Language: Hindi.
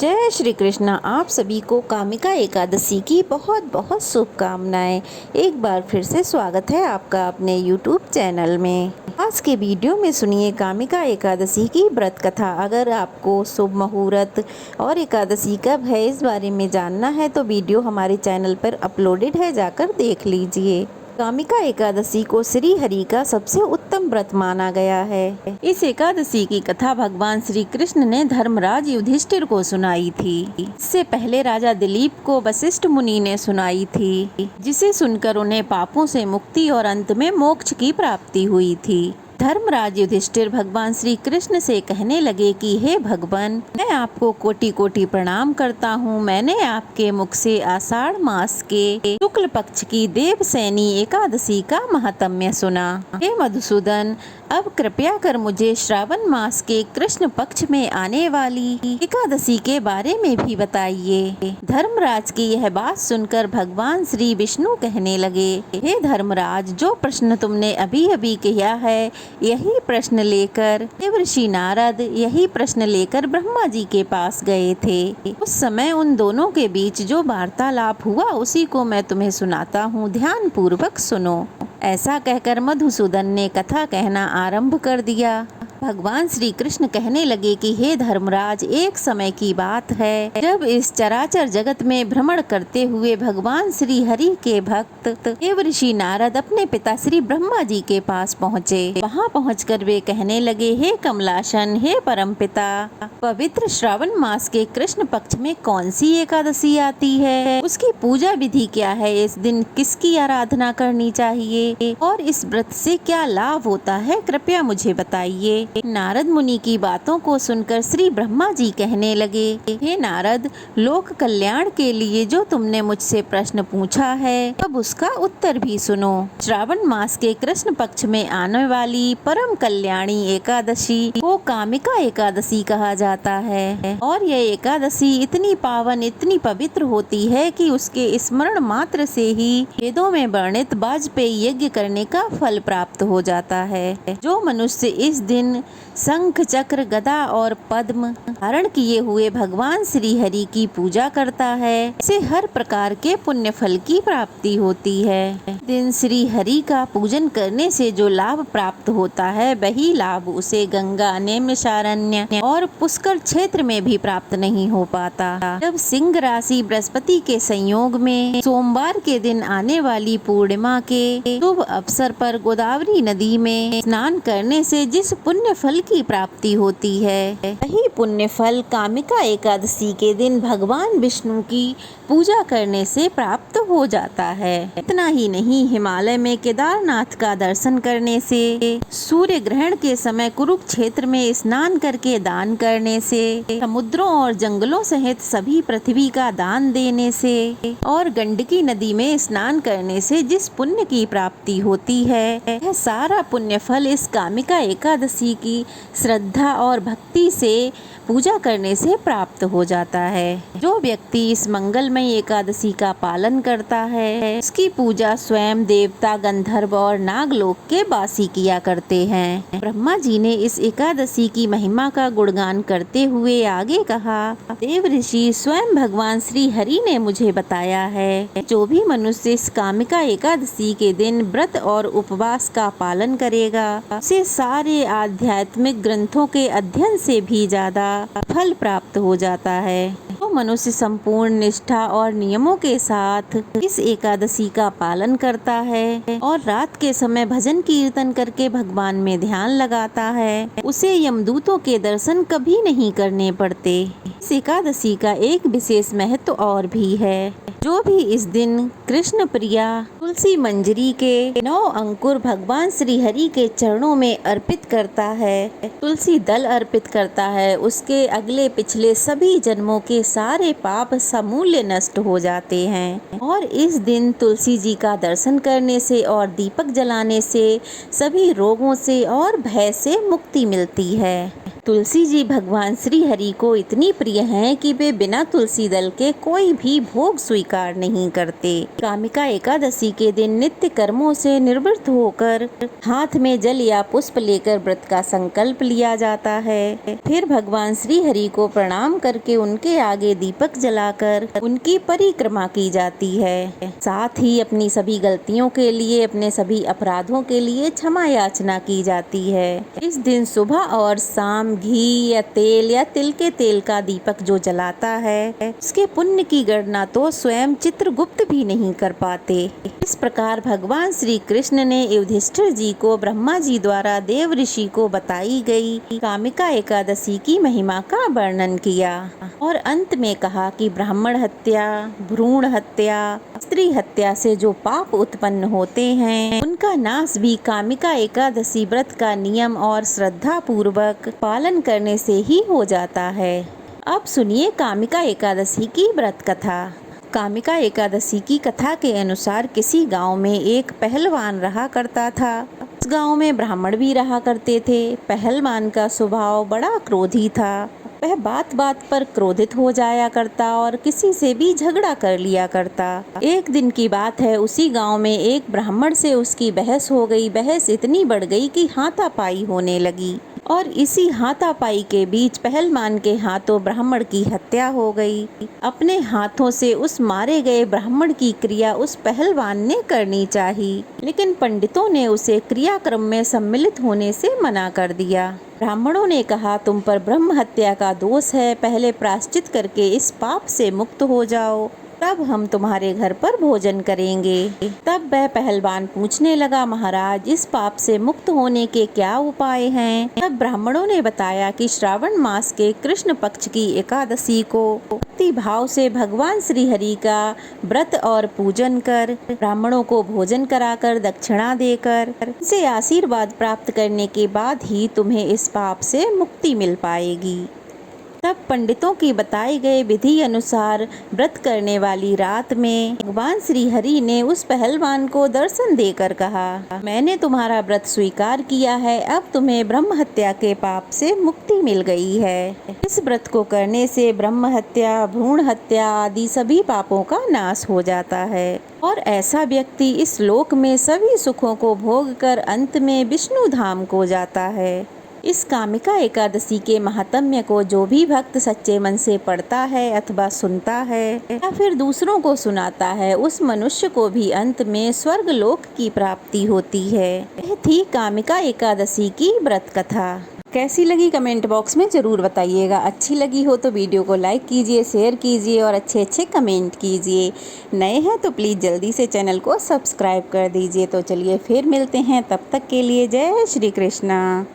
जय श्री कृष्ण। आप सभी को कामिका एकादशी की बहुत बहुत शुभकामनाएं। एक बार फिर से स्वागत है आपका अपने YouTube चैनल में। आज के वीडियो में सुनिए कामिका एकादशी की व्रत कथा। अगर आपको शुभ मुहूर्त और एकादशी कब है इस बारे में जानना है तो वीडियो हमारे चैनल पर अपलोडेड है, जाकर देख लीजिए। कामिका एकादशी को श्री हरि का सबसे उत्तम व्रत माना गया है। इस एकादशी की कथा भगवान श्री कृष्ण ने धर्मराज युधिष्ठिर को सुनाई थी। इससे पहले राजा दिलीप को वशिष्ठ मुनि ने सुनाई थी, जिसे सुनकर उन्हें पापों से मुक्ति और अंत में मोक्ष की प्राप्ति हुई थी। धर्मराज युधिष्ठिर भगवान श्री कृष्ण से कहने लगे कि हे भगवान, मैं आपको कोटि कोटि प्रणाम करता हूँ। मैंने आपके मुख से आषाढ़ मास के शुक्ल पक्ष की देवसैनी एकादशी का महात्म्य सुना। हे मधुसूदन, अब कृपया कर मुझे श्रावण मास के कृष्ण पक्ष में आने वाली एकादशी के बारे में भी बताइए। धर्मराज की यह बात सुनकर भगवान श्री विष्णु कहने लगे, हे धर्मराज, जो प्रश्न तुमने अभी अभी किया है यही प्रश्न लेकर देवर्षि नारद ब्रह्मा जी के पास गए थे। उस समय उन दोनों के बीच जो वार्तालाप हुआ उसी को मैं तुम्हें सुनाता हूँ, ध्यान पूर्वक सुनो। ऐसा कहकर मधुसूदन ने कथा कहना आरंभ कर दिया। भगवान श्री कृष्ण कहने लगे कि हे धर्मराज, एक समय की बात है जब इस चराचर जगत में भ्रमण करते हुए भगवान श्री हरि के भक्त देवर्षि नारद अपने पिता श्री ब्रह्मा जी के पास पहुँचे। वहाँ पहुँचकर वे कहने लगे, हे कमलासन, हे परमपिता, पवित्र श्रावण मास के कृष्ण पक्ष में कौन सी एकादशी आती है? उसकी पूजा विधि क्या है? इस दिन किसकी आराधना करनी चाहिए और इस व्रत से क्या लाभ होता है? कृपया मुझे बताइए। नारद मुनि की बातों को सुनकर श्री ब्रह्मा जी कहने लगे, हे नारद, लोक कल्याण के लिए जो तुमने मुझसे प्रश्न पूछा है अब उसका उत्तर भी सुनो। श्रावण मास के कृष्ण पक्ष में आने वाली परम कल्याणी एकादशी को कामिका एकादशी कहा जाता है और यह एकादशी इतनी पावन, इतनी पवित्र होती है कि उसके स्मरण मात्र से ही वेदों में वर्णित वाजपेयी यज्ञ करने का फल प्राप्त हो जाता है। जो मनुष्य इस दिन शंख, चक्र, गदा और पद्म धारण किए हुए भगवान श्री हरि की पूजा करता है उसे हर प्रकार के पुण्य फल की प्राप्ति होती है। दिन श्री हरि का पूजन करने से जो लाभ प्राप्त होता है वही लाभ उसे गंगा, नैमिषारण्य और पुष्कर क्षेत्र में भी प्राप्त नहीं हो पाता। जब सिंह राशि बृहस्पति के संयोग में सोमवार के दिन आने वाली पूर्णिमा के शुभ अवसर पर गोदावरी नदी में स्नान करने से जिस पुण्य फल की प्राप्ति होती है वही पुण्य फल कामिका एकादशी के दिन भगवान विष्णु की पूजा करने से प्राप्त हो जाता है। इतना ही नहीं, हिमालय में केदारनाथ का दर्शन करने से, सूर्य ग्रहण के समय कुरुक्षेत्र में स्नान करके दान करने से, समुद्रों और जंगलों सहित सभी पृथ्वी का दान देने से और गंडकी नदी में स्नान करने से जिस पुण्य की प्राप्ति होती है यह सारा पुण्य फल इस कामिका एकादशी की श्रद्धा और भक्ति से पूजा करने से प्राप्त हो जाता है। जो व्यक्ति इस मंगलमय एकादशी का पालन करता है उसकी पूजा स्वयं देवता, गंधर्व और नागलोक के वासी किया करते हैं। ब्रह्मा जी ने इस एकादशी की महिमा का गुणगान करते हुए आगे कहा, देव ऋषि स्वयं भगवान श्री हरि ने मुझे बताया है जो भी मनुष्य इस कामिका एकादशी के दिन व्रत और उपवास का पालन करेगा उसे सारे आध्यात्मिक ग्रंथों के अध्ययन से भी ज्यादा फल प्राप्त हो जाता है। जो मनुष्य संपूर्ण निष्ठा और नियमों के साथ इस एकादशी का पालन करता है और रात के समय भजन कीर्तन करके भगवान में ध्यान लगाता है उसे यमदूतों के दर्शन कभी नहीं करने पड़ते। इस एकादशी का एक विशेष महत्व और भी है। जो भी इस दिन कृष्ण प्रिया तुलसी मंजरी के 9 अंकुर भगवान श्री हरि के चरणों में अर्पित करता है, तुलसी दल अर्पित करता है, उसके अगले पिछले सभी जन्मों के सारे पाप समूल्य नष्ट हो जाते हैं। और इस दिन तुलसी जी का दर्शन करने से और दीपक जलाने से सभी रोगों से और भय से मुक्ति मिलती है। तुलसी जी भगवान श्री हरि को इतनी प्रिय हैं कि वे बिना तुलसी दल के कोई भी भोग स्वीकार नहीं करते। कामिका एकादशी के दिन नित्य कर्मों से निवृत्त होकर हाथ में जल या पुष्प लेकर व्रत का संकल्प लिया जाता है। फिर भगवान श्री हरि को प्रणाम करके उनके आगे दीपक जलाकर उनकी परिक्रमा की जाती है। साथ ही अपनी सभी गलतियों के लिए, अपने सभी अपराधों के लिए क्षमा याचना की जाती है। इस दिन सुबह और शाम घी या तेल या तिल के तेल का दीपक जो जलाता है, उसके पुण्य की गणना तो स्वयं चित्रगुप्त भी नहीं कर पाते। इस प्रकार भगवान श्री कृष्ण ने युधिष्ठिर जी को ब्रह्मा जी द्वारा देव ऋषि को बताई गई कामिका एकादशी की महिमा का वर्णन किया और अंत में कहा कि ब्राह्मण हत्या, भ्रूण हत्या, स्त्री हत्या से जो पाप उत्पन्न होते हैं, उनका नाश भी कामिका एकादशी व्रत का नियम और श्रद्धा पूर्वक पालन करने से ही हो जाता है। अब सुनिए कामिका एकादशी की व्रत कथा। कामिका एकादशी की कथा के अनुसार किसी गांव में एक पहलवान रहा करता था। उस गांव में ब्राह्मण भी रहा करते थे। पहलवान का स्वभाव बड़ा क्रोधी था। वह बात बात पर क्रोधित हो जाया करता और किसी से भी झगड़ा कर लिया करता। एक दिन की बात है, उसी गांव में एक ब्राह्मण से उसकी बहस हो गई। बहस इतनी बढ़ गई कि हाथापाई होने लगी और इसी हाथापाई के बीच पहलवान के हाथों ब्राह्मण की हत्या हो गई। अपने हाथों से उस मारे गए ब्राह्मण की क्रिया उस पहलवान ने करनी चाहिए, लेकिन पंडितों ने उसे क्रियाक्रम में सम्मिलित होने से मना कर दिया। ब्राह्मणों ने कहा, तुम पर ब्रह्म हत्या का दोष है, पहले प्रायश्चित करके इस पाप से मुक्त हो जाओ, तब हम तुम्हारे घर पर भोजन करेंगे। तब वह पहलवान पूछने लगा, महाराज इस पाप से मुक्त होने के क्या उपाय हैं? तब ब्राह्मणों ने बताया कि श्रावण मास के कृष्ण पक्ष की एकादशी को भक्ति भाव से भगवान श्री हरि का व्रत और पूजन कर, ब्राह्मणों को भोजन कराकर, दक्षिणा देकर, उनसे आशीर्वाद प्राप्त करने के बाद ही तुम्हें इस पाप से मुक्ति मिल पाएगी। तब पंडितों की बताई गए विधि अनुसार व्रत करने वाली रात में भगवान श्री हरि ने उस पहलवान को दर्शन देकर कहा, मैंने तुम्हारा व्रत स्वीकार किया है, अब तुम्हें ब्रह्म हत्या के पाप से मुक्ति मिल गई है। इस व्रत को करने से ब्रह्म हत्या, भ्रूण हत्या आदि सभी पापों का नाश हो जाता है और ऐसा व्यक्ति इस लोक में सभी सुखों को भोग कर अंत में विष्णु धाम को जाता है। इस कामिका एकादशी के महात्म्य को जो भी भक्त सच्चे मन से पढ़ता है अथवा सुनता है या फिर दूसरों को सुनाता है, उस मनुष्य को भी अंत में स्वर्ग लोक की प्राप्ति होती है। यह थी कामिका एकादशी की व्रत कथा। कैसी लगी कमेंट बॉक्स में ज़रूर बताइएगा। अच्छी लगी हो तो वीडियो को लाइक कीजिए, शेयर कीजिए और अच्छे अच्छे कमेंट कीजिए। नए हैं तो प्लीज़ जल्दी से चैनल को सब्सक्राइब कर दीजिए। तो चलिए फिर मिलते हैं, तब तक के लिए जय श्री कृष्णा।